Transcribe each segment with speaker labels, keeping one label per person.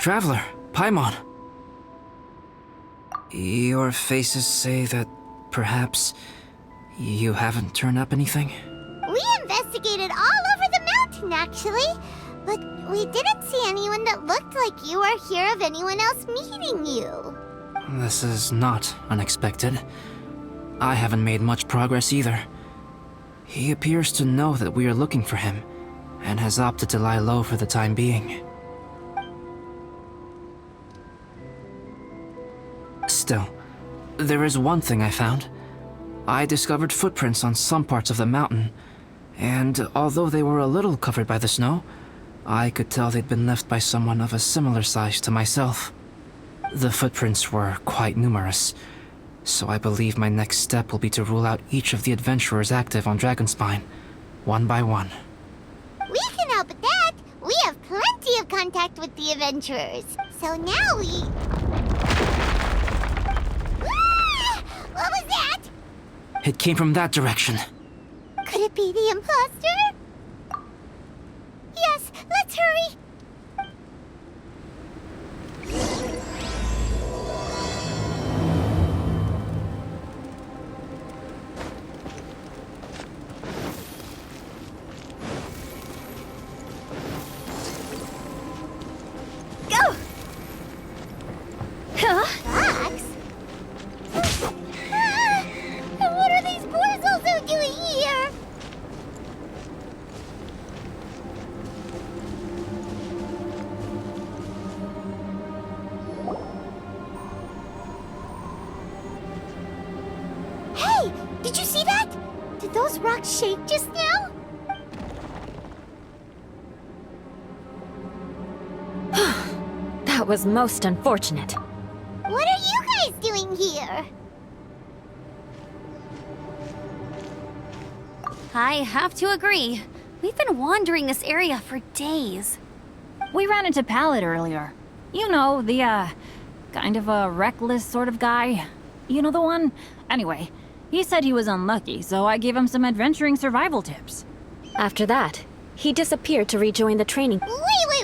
Speaker 1: Traveler, Paimon. Your faces say that perhaps you haven't turned up anything?
Speaker 2: We investigated all over the mountain, actually. But we didn't see anyone that looked like you or hear of anyone else meeting you.
Speaker 1: This is not unexpected. I haven't made much progress either. He appears to know that we are looking for him, and has opted to lie low for the time being. Still, there is one thing I found. I discovered footprints on some parts of the mountain, and although they were a little covered by the snow, I could tell they'd been left by someone of a similar size to myself. The footprints were quite numerous, so I believe my next step will be to rule out each of the adventurers active on Dragonspine, one by one.
Speaker 2: We can help with that. We have plenty of contact with the adventurers. So now we... Ah! What was that?
Speaker 1: It came from that direction.
Speaker 2: Could it be the imposter? Yes, let's hurry. Go! Huh? Fox? What are these boys also doing here? Hey! Did you see that? Did those rocks shake just now?
Speaker 3: That was most unfortunate.
Speaker 2: What are you guys doing here?
Speaker 4: I have to agree. We've been wandering this area for days.
Speaker 5: We ran into Pallet earlier. You know, the, kind of a reckless sort of guy. You know the one? Anyway, he said he was unlucky, so I gave him some adventuring survival tips.
Speaker 3: After that, he disappeared to rejoin the training.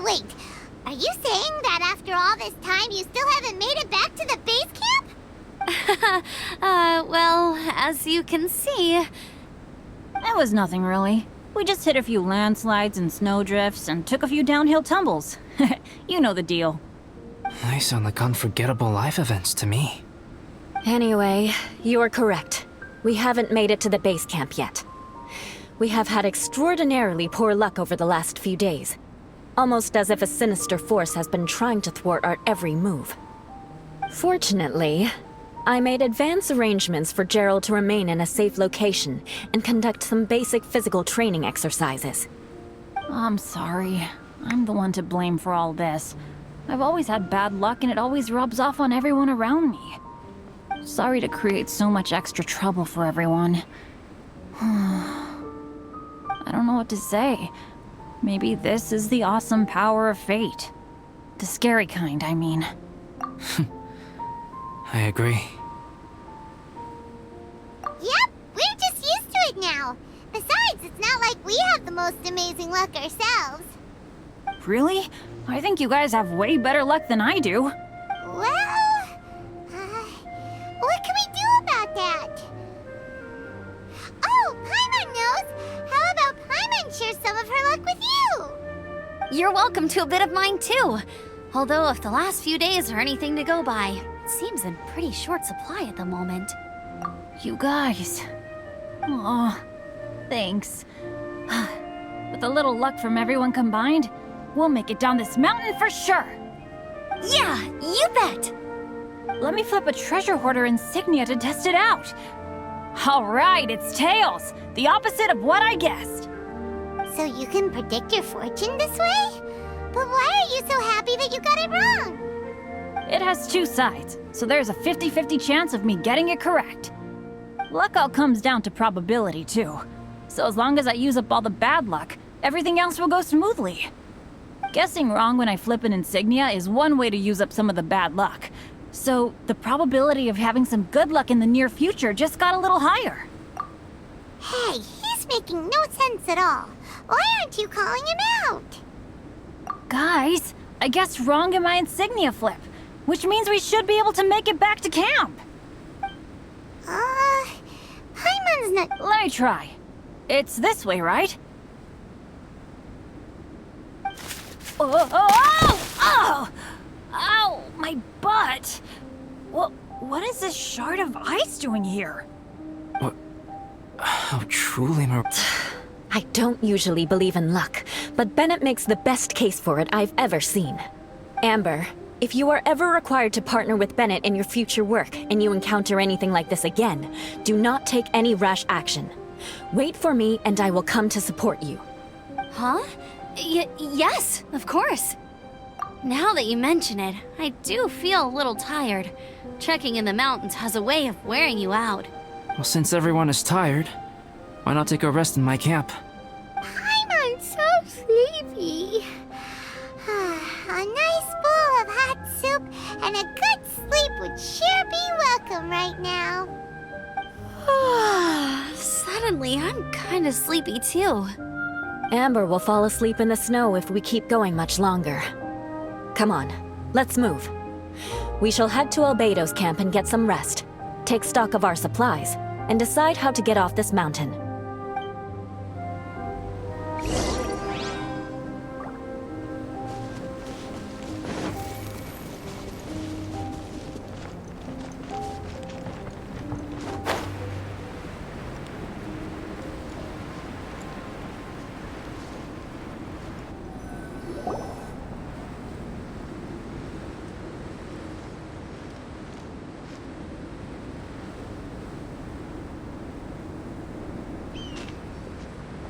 Speaker 2: Wait. Are you saying that after all this time you still haven't made it back to the base camp?
Speaker 4: Well, as you can see...
Speaker 5: It was nothing really. We just hit a few landslides and snowdrifts and took a few downhill tumbles. You know the deal.
Speaker 1: They sound like unforgettable life events to me.
Speaker 3: Anyway, you're correct. We haven't made it to the base camp yet. We have had extraordinarily poor luck over the last few days. Almost as if a sinister force has been trying to thwart our every move. Fortunately, I made advance arrangements for Gerald to remain in a safe location and conduct some basic physical training exercises.
Speaker 5: I'm sorry. I'm the one to blame for all this. I've always had bad luck and it always rubs off on everyone around me. Sorry to create so much extra trouble for everyone. I don't know what to say. Maybe this is the awesome power of fate. The scary kind, I mean.
Speaker 1: I agree.
Speaker 2: Yep, we're just used to it now. Besides, it's not like we have the most amazing luck ourselves.
Speaker 5: Really? I think you guys have way better luck than I do.
Speaker 2: Well, what can we do about that? Oh, Paimon knows! How about Paimon share some of her luck with you?
Speaker 4: You're welcome to a bit of mine too. Although if the last few days are anything to go by, it seems in pretty short supply at the moment.
Speaker 5: You guys. Aw, thanks. With a little luck from everyone combined, we'll make it down this mountain for sure.
Speaker 4: Yeah, you bet!
Speaker 5: Let me flip a treasure hoarder insignia to test it out. All right, it's tails. The opposite of what I guessed.
Speaker 2: So you can predict your fortune this way? But why are you so happy that you got it wrong?
Speaker 5: It has two sides, so there's a 50-50 chance of me getting it correct. Luck all comes down to probability, too. So as long as I use up all the bad luck, everything else will go smoothly. Guessing wrong when I flip an insignia is one way to use up some of the bad luck. So the probability of having some good luck in the near future just got a little higher.
Speaker 2: Hey, he's making no sense at all. Why aren't you calling him out?
Speaker 5: Guys, I guess wrong in my insignia flip, which means we should be able to make it back to camp.
Speaker 2: Paimon's not...
Speaker 5: Let me try. It's this way, right? Oh! Ow! My butt! What is this shard of ice doing here?
Speaker 1: How truly
Speaker 3: I don't usually believe in luck, but Bennett makes the best case for it I've ever seen. Amber, if you are ever required to partner with Bennett in your future work and you encounter anything like this again, do not take any rash action. Wait for me and I will come to support you.
Speaker 4: Huh? Yes, of course. Now that you mention it, I do feel a little tired. Trekking in the mountains has a way of wearing you out.
Speaker 1: Well, since everyone is tired, why not take a rest in my camp?
Speaker 2: Paimon's so sleepy. A nice bowl of hot soup and a good sleep would sure be welcome right now.
Speaker 4: Suddenly, I'm kinda sleepy too.
Speaker 3: Amber will fall asleep in the snow if we keep going much longer. Come on, let's move. We shall head to Albedo's camp and get some rest, take stock of our supplies, and decide how to get off this mountain.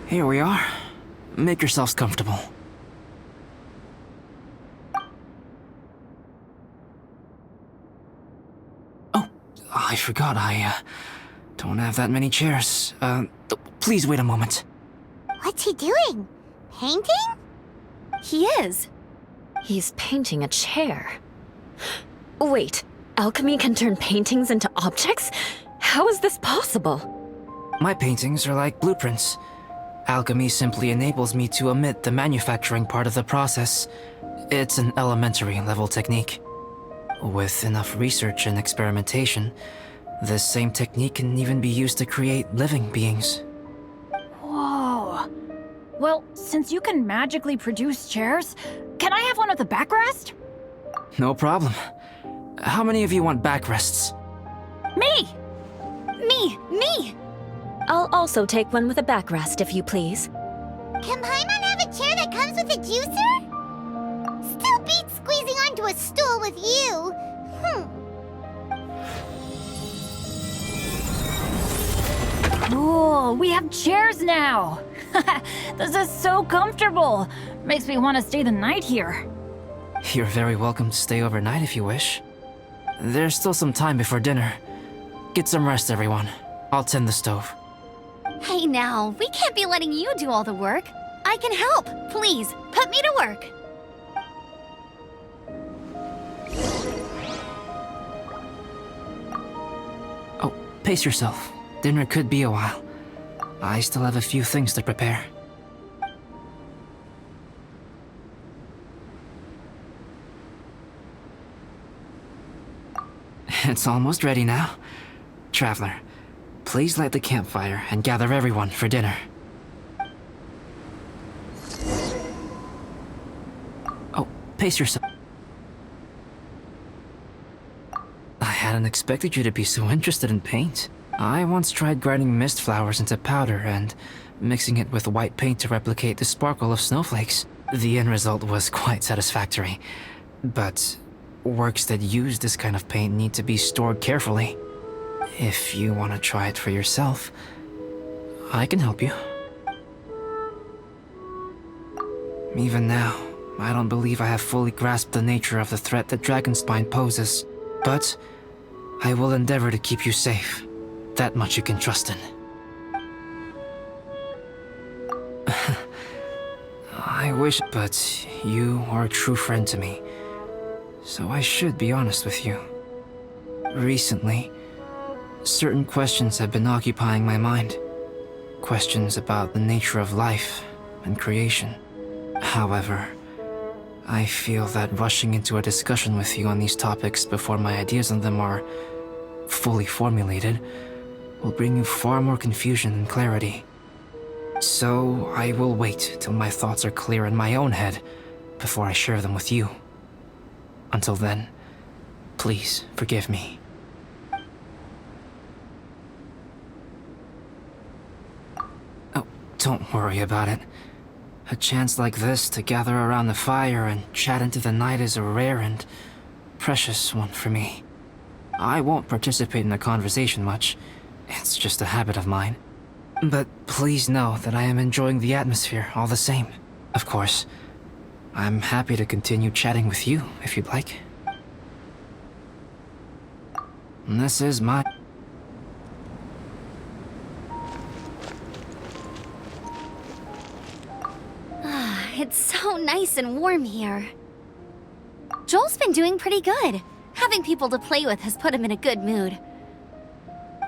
Speaker 1: Here we are. Make yourselves comfortable. Oh, I forgot I don't have that many chairs. Please wait a moment.
Speaker 2: What's he doing? Painting?
Speaker 4: He is.
Speaker 3: He's painting a chair. Wait, alchemy can turn paintings into objects? How is this possible?
Speaker 1: My paintings are like blueprints. Alchemy simply enables me to omit the manufacturing part of the process. It's an elementary level technique. With enough research and experimentation, this same technique can even be used to create living beings.
Speaker 5: Whoa. Well, since you can magically produce chairs, can I have one with a backrest?
Speaker 1: No problem. How many of you want backrests?
Speaker 5: Me!
Speaker 4: Me!
Speaker 3: I'll also take one with a backrest, if you please.
Speaker 2: Can Paimon have a chair that comes with a juicer? Still beats squeezing onto a stool with you.
Speaker 5: Cool, we have chairs now! This is so comfortable! Makes me want to stay the night here.
Speaker 1: You're very welcome to stay overnight if you wish. There's still some time before dinner. Get some rest, everyone. I'll tend the stove.
Speaker 4: Hey now, we can't be letting you do all the work. I can help. Please, put me to work.
Speaker 1: Oh, pace yourself. Dinner could be a while. I still have a few things to prepare. It's almost ready now. Traveler, please light the campfire and gather everyone for dinner. Oh, pace yourself. I hadn't expected you to be so interested in paint. I once tried grinding mist flowers into powder and mixing it with white paint to replicate the sparkle of snowflakes. The end result was quite satisfactory, but works that use this kind of paint need to be stored carefully. If you want to try it for yourself, I can help you. Even now, I don't believe I have fully grasped the nature of the threat that Dragonspine poses, but I will endeavor to keep you safe. That much you can trust in. I wish, but you are a true friend to me, so I should be honest with you. Recently, certain questions have been occupying my mind. Questions about the nature of life and creation. However, I feel that rushing into a discussion with you on these topics before my ideas on them are fully formulated will bring you far more confusion than clarity. So I will wait till my thoughts are clear in my own head before I share them with you. Until then, please forgive me. Oh, don't worry about it. A chance like this to gather around the fire and chat into the night is a rare and precious one for me. I won't participate in the conversation much. It's just a habit of mine. But please know that I am enjoying the atmosphere all the same. Of course, I'm happy to continue chatting with you if you'd like. This is my...
Speaker 4: It's so nice and warm here. Joel's been doing pretty good. Having people to play with has put him in a good mood.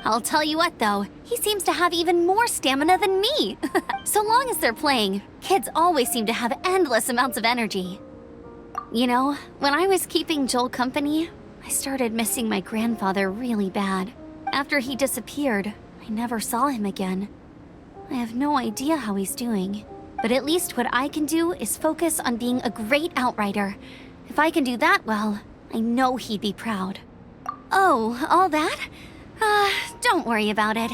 Speaker 4: I'll tell you what though, he seems to have even more stamina than me. So long as they're playing, kids always seem to have endless amounts of energy. You know, when I was keeping Joel company, I started missing my grandfather really bad. After he disappeared, I never saw him again. I have no idea how he's doing. But at least what I can do is focus on being a great outrider. If I can do that well, I know he'd be proud. Oh, all that? Don't worry about it.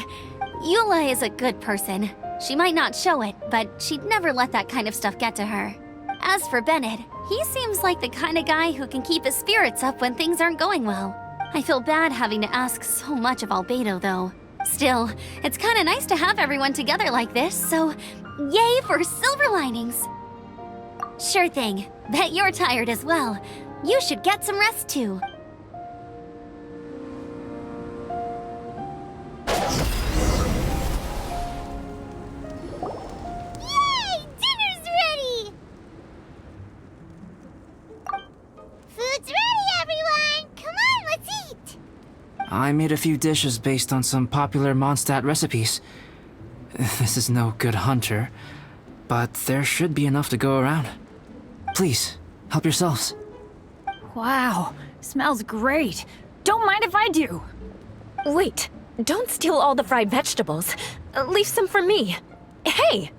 Speaker 4: Eula is a good person. She might not show it, but she'd never let that kind of stuff get to her. As for Bennett, he seems like the kind of guy who can keep his spirits up when things aren't going well. I feel bad having to ask so much of Albedo, though. Still, it's kinda nice to have everyone together like this, so yay for silver linings! Sure thing. Bet you're tired as well. You should get some rest too.
Speaker 2: Yay! Dinner's ready! Food's ready, everyone! Come on, let's eat!
Speaker 1: I made a few dishes based on some popular Mondstadt recipes. This is no good hunter, but there should be enough to go around. Please, help yourselves.
Speaker 5: Wow, smells great. Don't mind if I do.
Speaker 3: Wait, don't steal all the fried vegetables. Leave some for me. Hey!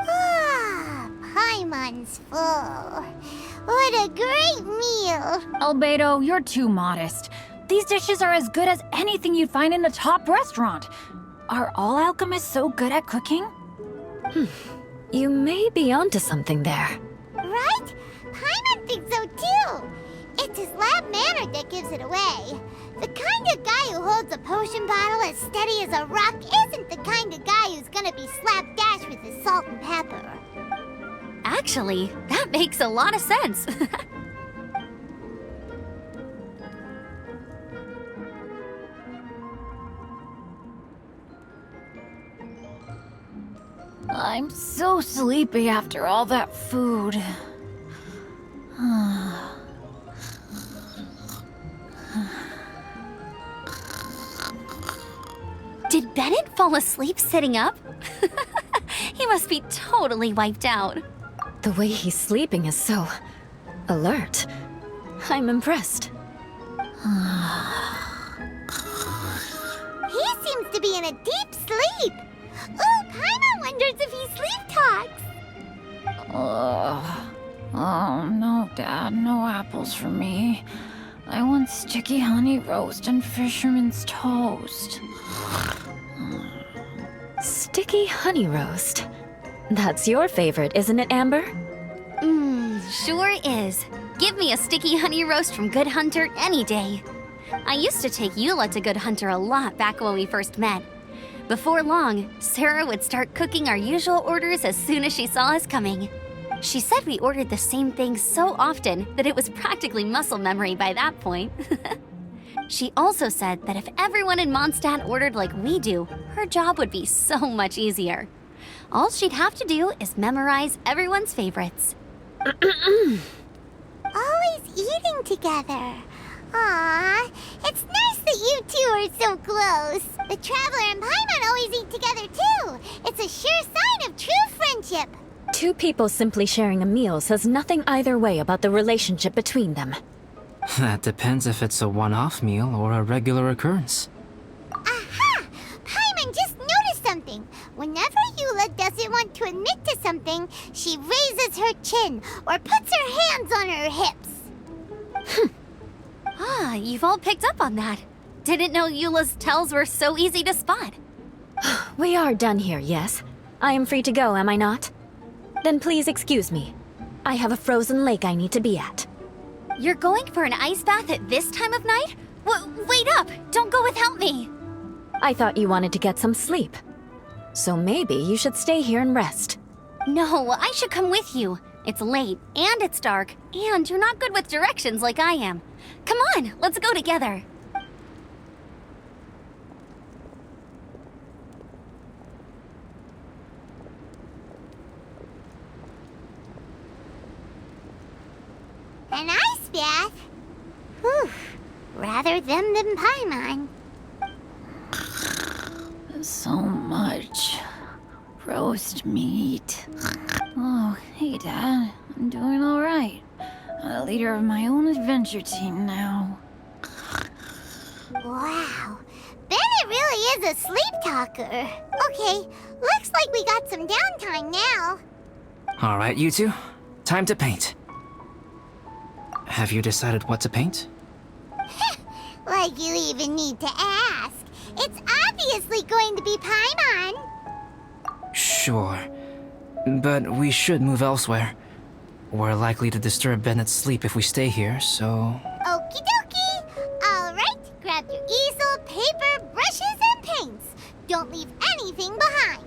Speaker 2: Ah, Paimon's full. What a great meal!
Speaker 5: Albedo, you're too modest. These dishes are as good as anything you'd find in a top restaurant. Are all alchemists so good at cooking?
Speaker 3: You may be onto something there.
Speaker 2: Right? Paimon thinks so too! It's his lab manner that gives it away. The kind of guy who holds a potion bottle as steady as a rock isn't the kind of guy who's gonna be slapdash with his salt and pepper.
Speaker 4: Actually, that makes a lot of sense.
Speaker 5: I'm so sleepy after all that food.
Speaker 4: Did Bennett fall asleep sitting up? He must be totally wiped out.
Speaker 3: The way he's sleeping is so alert. I'm impressed.
Speaker 2: He seems to be in a deep sleep. Ooh, Paimon wonders if he sleep talks.
Speaker 5: Oh, no, Dad, no apples for me. I want sticky honey roast and fisherman's toast.
Speaker 3: Sticky honey roast. That's your favorite, isn't it, Amber?
Speaker 4: Sure is. Give me a sticky honey roast from Good Hunter any day. I used to take Eula to Good Hunter a lot back when we first met. Before long, Sarah would start cooking our usual orders as soon as she saw us coming. She said we ordered the same things so often that it was practically muscle memory by that point. She also said that if everyone in Mondstadt ordered like we do, her job would be so much easier. All she'd have to do is memorize everyone's favorites.
Speaker 2: Always eating together. Aw, it's nice that You two are so close. The Traveler and Paimon always eat together too. It's a sure sign of true friendship.
Speaker 3: Two people simply sharing a meal says nothing either way about the relationship between them.
Speaker 1: That depends if it's a one-off meal or a regular occurrence.
Speaker 2: Aha! Paimon just noticed something. Whenever Eula doesn't want to admit to something, she raises her chin or puts her hands on her hips.
Speaker 4: Ah, you've all picked up on that. Didn't know Eula's tells were so easy to spot.
Speaker 3: We are done here, yes? I am free to go, am I not? Then please excuse me. I have a frozen lake I need to be at.
Speaker 4: You're going for an ice bath at this time of night? Wait up! Don't go without me!
Speaker 3: I thought you wanted to get some sleep. So maybe you should stay here and rest.
Speaker 4: No, I should come with you. It's late, and it's dark, and you're not good with directions like I am. Come on, let's go together.
Speaker 2: An ice bath? Whew. Rather them than Paimon.
Speaker 5: So much roast meat. Oh, hey, Dad. I'm doing all right. I'm the leader of my own adventure team now.
Speaker 2: Wow. Bennett really is a sleep talker. Okay, looks like we got some downtime now.
Speaker 1: All right, you two. Time to paint. Have you decided what to paint?
Speaker 2: Like you even need to ask. It's obviously going to be Paimon.
Speaker 1: Sure. But we should move elsewhere. We're likely to disturb Bennett's sleep if we stay here, so...
Speaker 2: Okie dokie. All right, grab your easel, paper, brushes, and paints. Don't leave anything behind.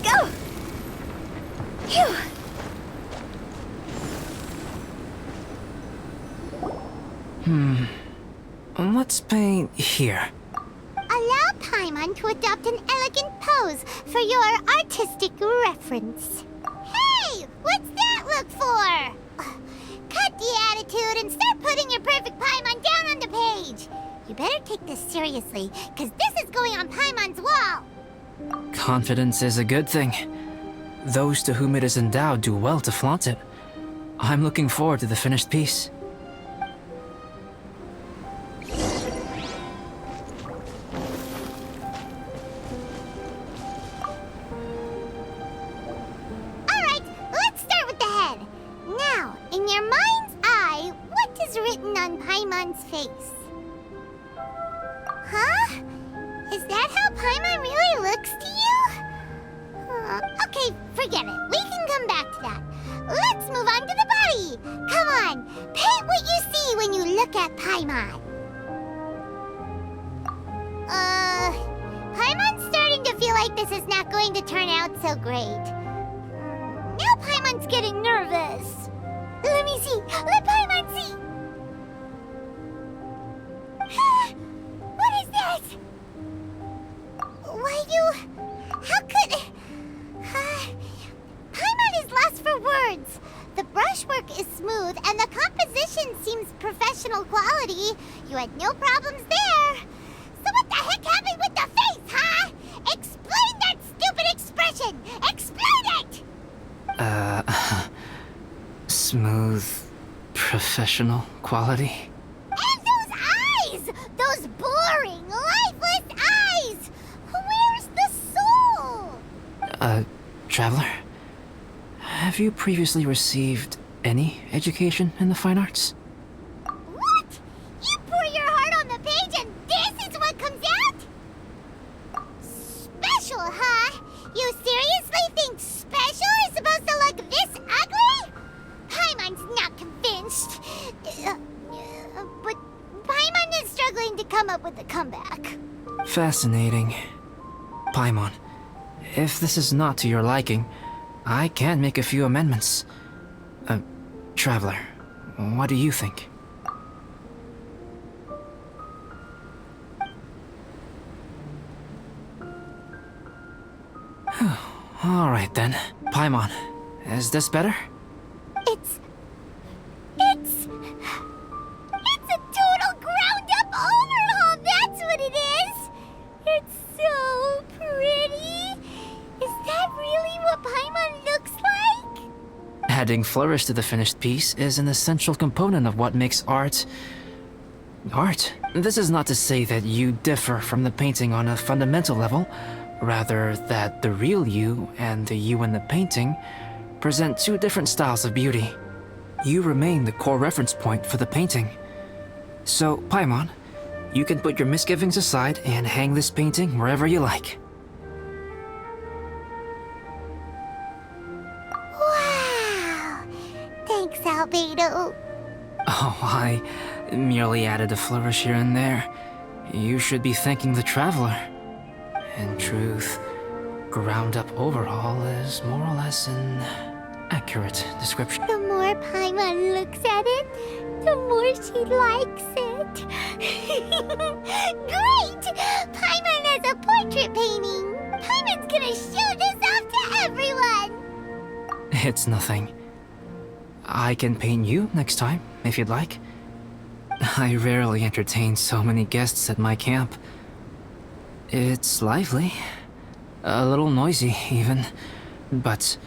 Speaker 4: Go! Phew!
Speaker 1: Let's paint here.
Speaker 2: Allow Paimon to adopt an elegant pose for your artistic reference. Hey, what's that look for? Cut the attitude and start putting your perfect Paimon down on the page. You better take this seriously, because this is going on Paimon's wall.
Speaker 1: Confidence is a good thing. Those to whom it is endowed do well to flaunt it. I'm looking forward to the finished piece.
Speaker 2: Alright, let's start with the head. Now, in your mind's eye, what is written on Paimon's face? Huh? Is that how Paimon really looks to you? Okay, forget it. We can come back to that. Let's move on to the body. Come on, paint what you see when you look at Paimon. Paimon's starting to feel like this is not going to turn out so great. Now Paimon's getting nervous. Let me see. Let Paimon see. What is that? How could... Paimon is lost for words. The brushwork is smooth and the composition seems professional quality. You had no problems there. So what the heck happened with the face, huh? Explain that stupid expression! Explain it!
Speaker 1: Smooth, professional quality.
Speaker 2: And those eyes! Those boring, lifeless eyes! Where's the soul?
Speaker 1: Traveler? Have you previously received any education in the fine arts?
Speaker 2: What? You pour your heart on the page and this is what comes out? Special, huh? You seriously think special is supposed to look this ugly? Paimon's not convinced. But Paimon is struggling struggling to come up with a comeback.
Speaker 1: Fascinating. Paimon, if this is not to your liking, I can make a few amendments. Traveler, what do you think? Alright then. Paimon, is this better?
Speaker 2: It's a total ground-up overhaul, that's what it is! It's so pretty! Is that really what Paimon looks like?
Speaker 1: Adding flourish to the finished piece is an essential component of what makes art... art. This is not to say that you differ from the painting on a fundamental level, rather that the real you and the you in the painting present two different styles of beauty. You remain the core reference point for the painting. So, Paimon, you can put your misgivings aside and hang this painting wherever you like.
Speaker 2: Wow! Thanks, Albedo.
Speaker 1: Oh, I merely added a flourish here and there. You should be thanking the Traveler. In truth, ground-up overhaul is more or less an accurate description.
Speaker 2: The more Paimon looks at it, the more she likes it. Great! Paimon has a portrait painting! Paimon's gonna show this off to everyone!
Speaker 1: It's nothing. I can paint you next time, if you'd like. I rarely entertain so many guests at my camp. It's lively. A little noisy, even. But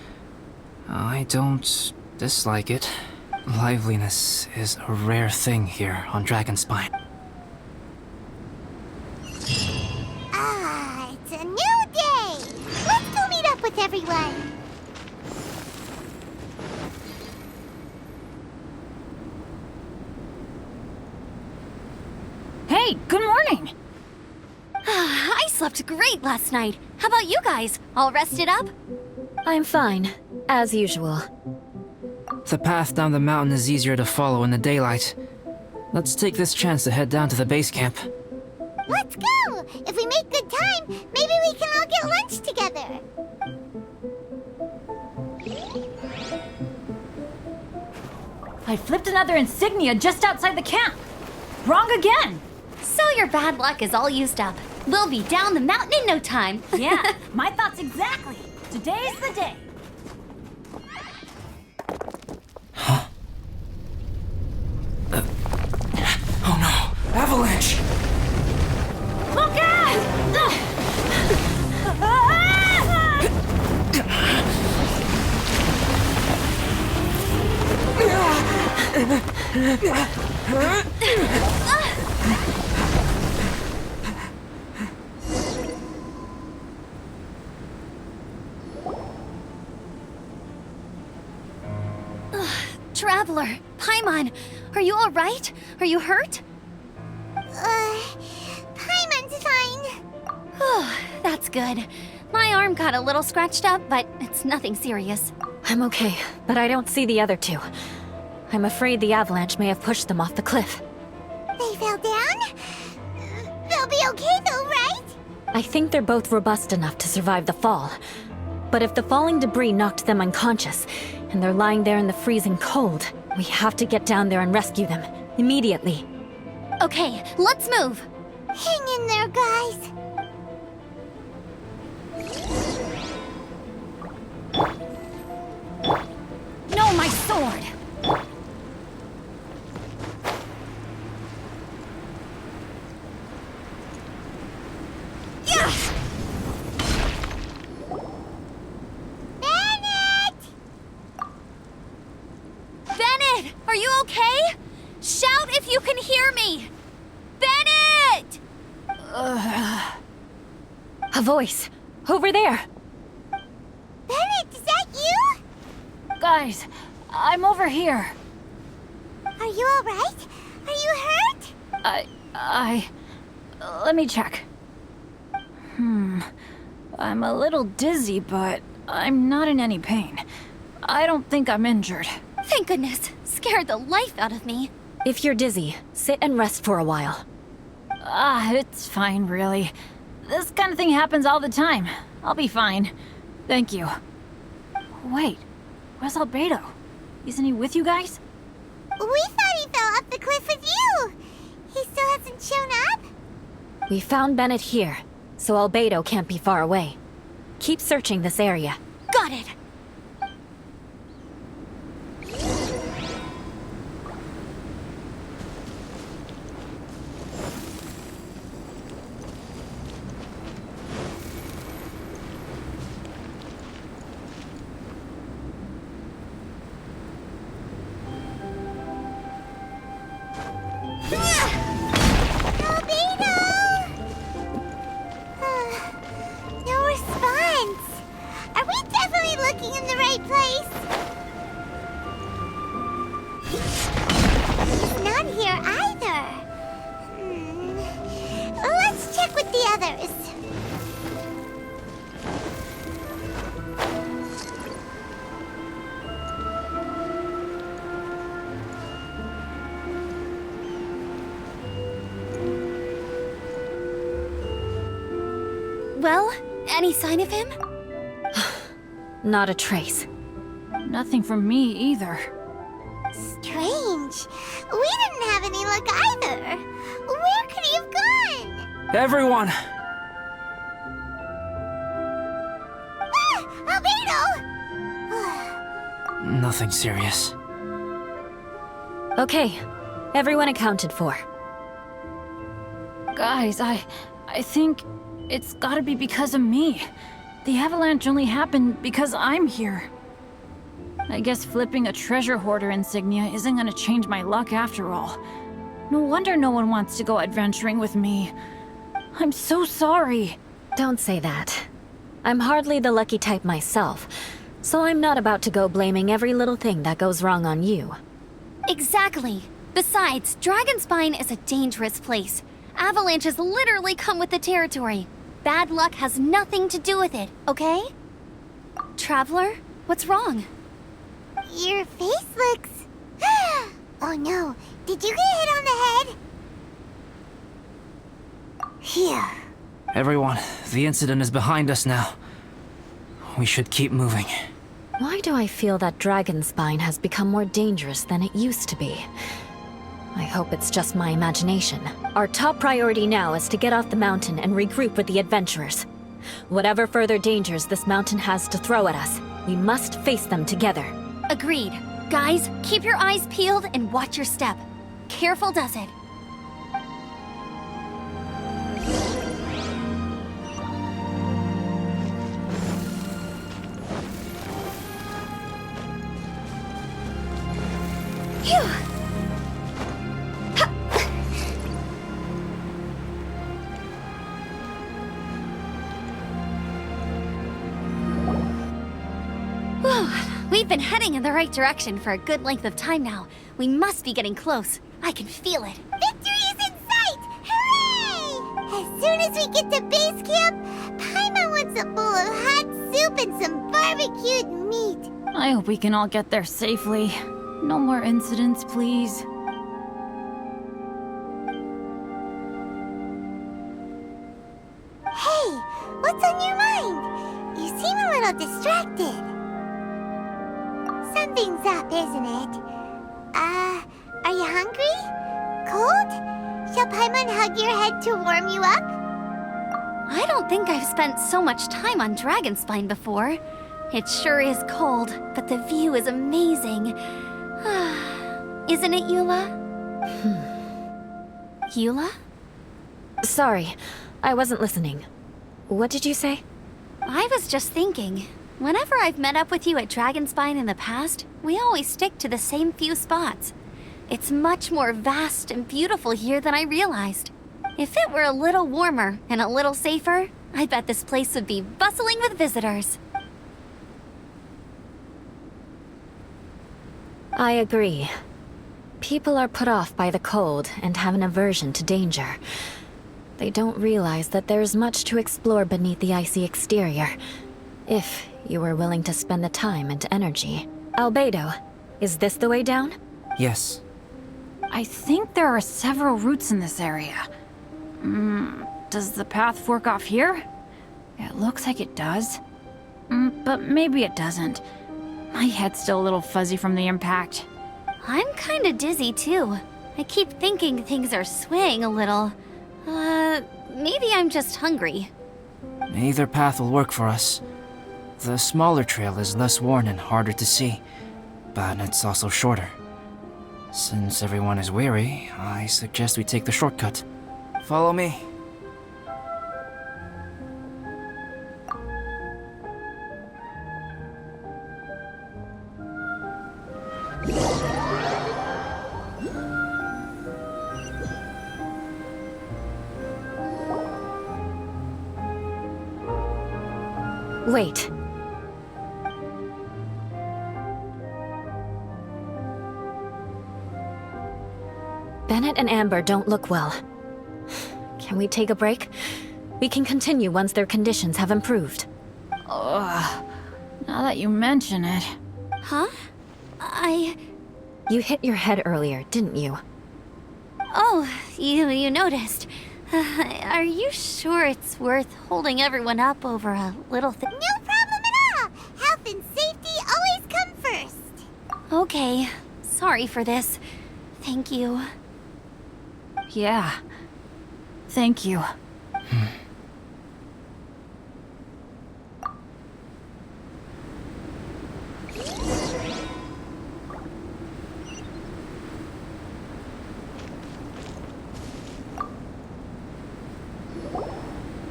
Speaker 1: I don't dislike it. Liveliness is a rare thing here on Dragonspine.
Speaker 2: Ah, it's a new day! Let's go meet up with everyone!
Speaker 5: Hey, good morning!
Speaker 4: I slept great last night. How about you guys? All rested up?
Speaker 3: I'm fine, as usual.
Speaker 1: The path down the mountain is easier to follow in the daylight. Let's take this chance to head down to the base camp.
Speaker 2: Let's go! If we make good time, maybe we can all get lunch together!
Speaker 5: I flipped another insignia just outside the camp. Wrong again!
Speaker 4: So your bad luck is all used up. We'll be down the mountain in no time.
Speaker 5: Yeah, my thoughts exactly. Today's the day.
Speaker 1: Oh no! Avalanche!
Speaker 5: Look out!
Speaker 4: Traveler, Paimon, are you all right? Are you hurt?
Speaker 2: Paimon's fine.
Speaker 4: That's good. My arm got a little scratched up, but it's nothing serious.
Speaker 3: I'm okay, but I don't see the other two. I'm afraid the avalanche may have pushed them off the cliff.
Speaker 2: They fell down? They'll be okay though, right?
Speaker 3: I think they're both robust enough to survive the fall. But if the falling debris knocked them unconscious, and they're lying there in the freezing cold, we have to get down there and rescue them. Immediately.
Speaker 4: Okay, let's move.
Speaker 2: Hang in there, guys.
Speaker 5: No, my sword!
Speaker 2: Bennett!
Speaker 4: Bennett, are you okay? Shout if you can hear me! Bennett!
Speaker 3: A voice. Over there.
Speaker 2: Bennett, is that you?
Speaker 5: Guys, I'm over here.
Speaker 2: Are you alright? Are you hurt?
Speaker 5: Let me check. I'm a little dizzy, but I'm not in any pain. I don't think I'm injured.
Speaker 4: Thank goodness. Scared the life out of me.
Speaker 3: If you're dizzy, sit and rest for a while.
Speaker 5: It's fine, really. This kind of thing happens all the time. I'll be fine. Thank you. Wait, where's Albedo? Isn't he with you guys?
Speaker 2: We thought he fell off the cliff with you. He still hasn't shown up?
Speaker 3: We found Bennett here, so Albedo can't be far away. Keep searching this area.
Speaker 4: Got it!
Speaker 2: No response. Are we definitely looking in the right place? He's not here either. Let's check with the others.
Speaker 4: Well, any sign of him?
Speaker 3: Not a trace.
Speaker 5: Nothing from me either.
Speaker 2: Strange. We didn't have any luck either. Where could he have gone?
Speaker 1: Everyone!
Speaker 2: Albedo!
Speaker 1: Nothing serious.
Speaker 3: Okay, everyone accounted for.
Speaker 5: Guys, I think it's gotta be because of me. The avalanche only happened because I'm here. I guess flipping a treasure hoarder insignia isn't gonna change my luck after all. No wonder no one wants to go adventuring with me. I'm so sorry.
Speaker 3: Don't say that. I'm hardly the lucky type myself, so I'm not about to go blaming every little thing that goes wrong on you.
Speaker 4: Exactly. Besides, Dragonspine is a dangerous place. Avalanches literally come with the territory. Bad luck has nothing to do with it, okay? Traveler, what's wrong?
Speaker 2: Your face looks... Oh no, did you get hit on the head? Here.
Speaker 1: Everyone, the incident is behind us now. We should keep moving.
Speaker 3: Why do I feel that Dragonspine has become more dangerous than it used to be? I hope it's just my imagination. Our top priority now is to get off the mountain and regroup with the adventurers. Whatever further dangers this mountain has to throw at us, we must face them together.
Speaker 4: Agreed. Guys, keep your eyes peeled and watch your step. Careful does it. Phew! We've been heading in the right direction for a good length of time now. We must be getting close. I can feel it.
Speaker 2: Victory is in sight! Hooray! As soon as we get to base camp, Paimon wants a bowl of hot soup and some barbecued meat.
Speaker 5: I hope we can all get there safely. No more incidents, please.
Speaker 2: Hey, what's on your mind? You seem a little distracted. Something's up, isn't it? Are you hungry? Cold? Shall Paimon hug your head to warm you up?
Speaker 4: I don't think I've spent so much time on Dragonspine before. It sure is cold, but the view is amazing. Isn't it, Eula? Eula?
Speaker 3: Sorry, I wasn't listening. What did you say?
Speaker 4: I was just thinking. Whenever I've met up with you at Dragonspine in the past, we always stick to the same few spots. It's much more vast and beautiful here than I realized. If it were a little warmer and a little safer, I bet this place would be bustling with visitors.
Speaker 3: I agree. People are put off by the cold and have an aversion to danger. They don't realize that there's much to explore beneath the icy exterior, if you were willing to spend the time and energy. Albedo, is this the way down?
Speaker 1: Yes.
Speaker 5: I think there are several routes in this area. Does the path fork off here? It looks like it does. But maybe it doesn't. My head's still a little fuzzy from the impact.
Speaker 4: I'm kinda dizzy too. I keep thinking things are swaying a little. Maybe I'm just hungry.
Speaker 1: Either path will work for us. The smaller trail is less worn and harder to see, but it's also shorter. Since everyone is weary, I suggest we take the shortcut. Follow me.
Speaker 3: Wait. Bennett and Amber don't look well. Can we take a break? We can continue once their conditions have improved.
Speaker 5: Ugh. Now that you mention it.
Speaker 4: Huh?
Speaker 3: You hit your head earlier, didn't you?
Speaker 4: Oh, you noticed. Are you sure it's worth holding everyone up over a little thing?
Speaker 2: No problem at all! Health and safety always come first!
Speaker 4: Okay, sorry for this. Thank you.
Speaker 5: Yeah. Thank you.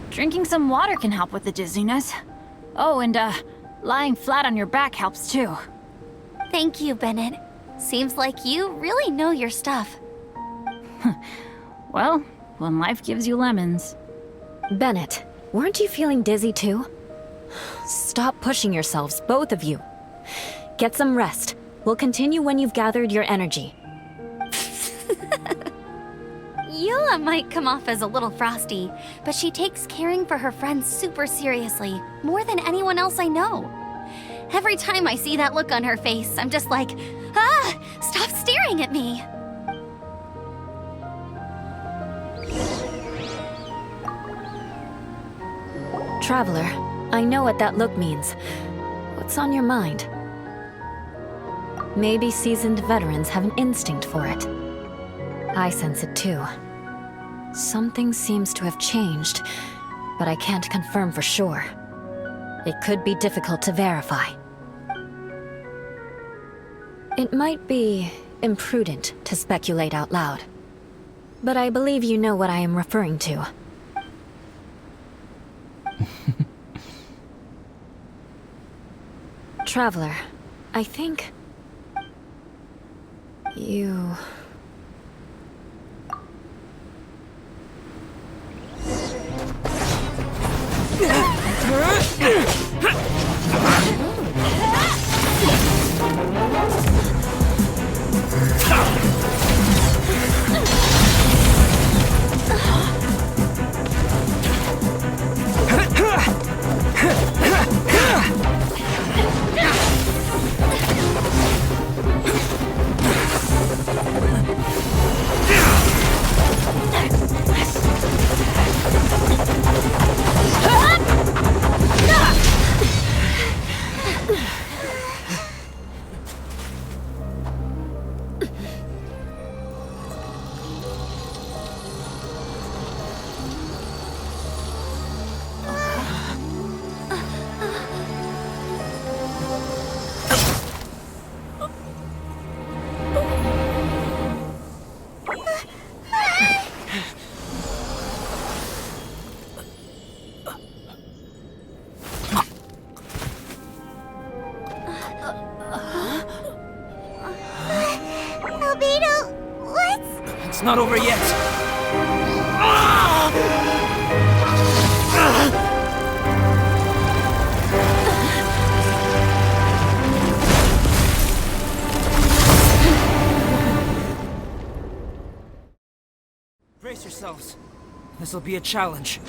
Speaker 5: Drinking some water can help with the dizziness. Oh, and lying flat on your back helps too.
Speaker 4: Thank you, Bennett. Seems like you really know your stuff.
Speaker 5: Well, when life gives you lemons.
Speaker 3: Bennett, weren't you feeling dizzy too? Stop pushing yourselves, both of you. Get some rest. We'll continue when you've gathered your energy.
Speaker 4: Eula might come off as a little frosty, but she takes caring for her friends super seriously, more than anyone else I know. Every time I see that look on her face, I'm just like, stop staring at me!
Speaker 3: Traveler, I know what that look means. What's on your mind? Maybe seasoned veterans have an instinct for it. I sense it too. Something seems to have changed, but I can't confirm for sure. It could be difficult to verify. It might be imprudent to speculate out loud, but I believe you know what I am referring to. Traveler, I think... you...
Speaker 1: It's not over yet. Brace yourselves. This'll be a challenge.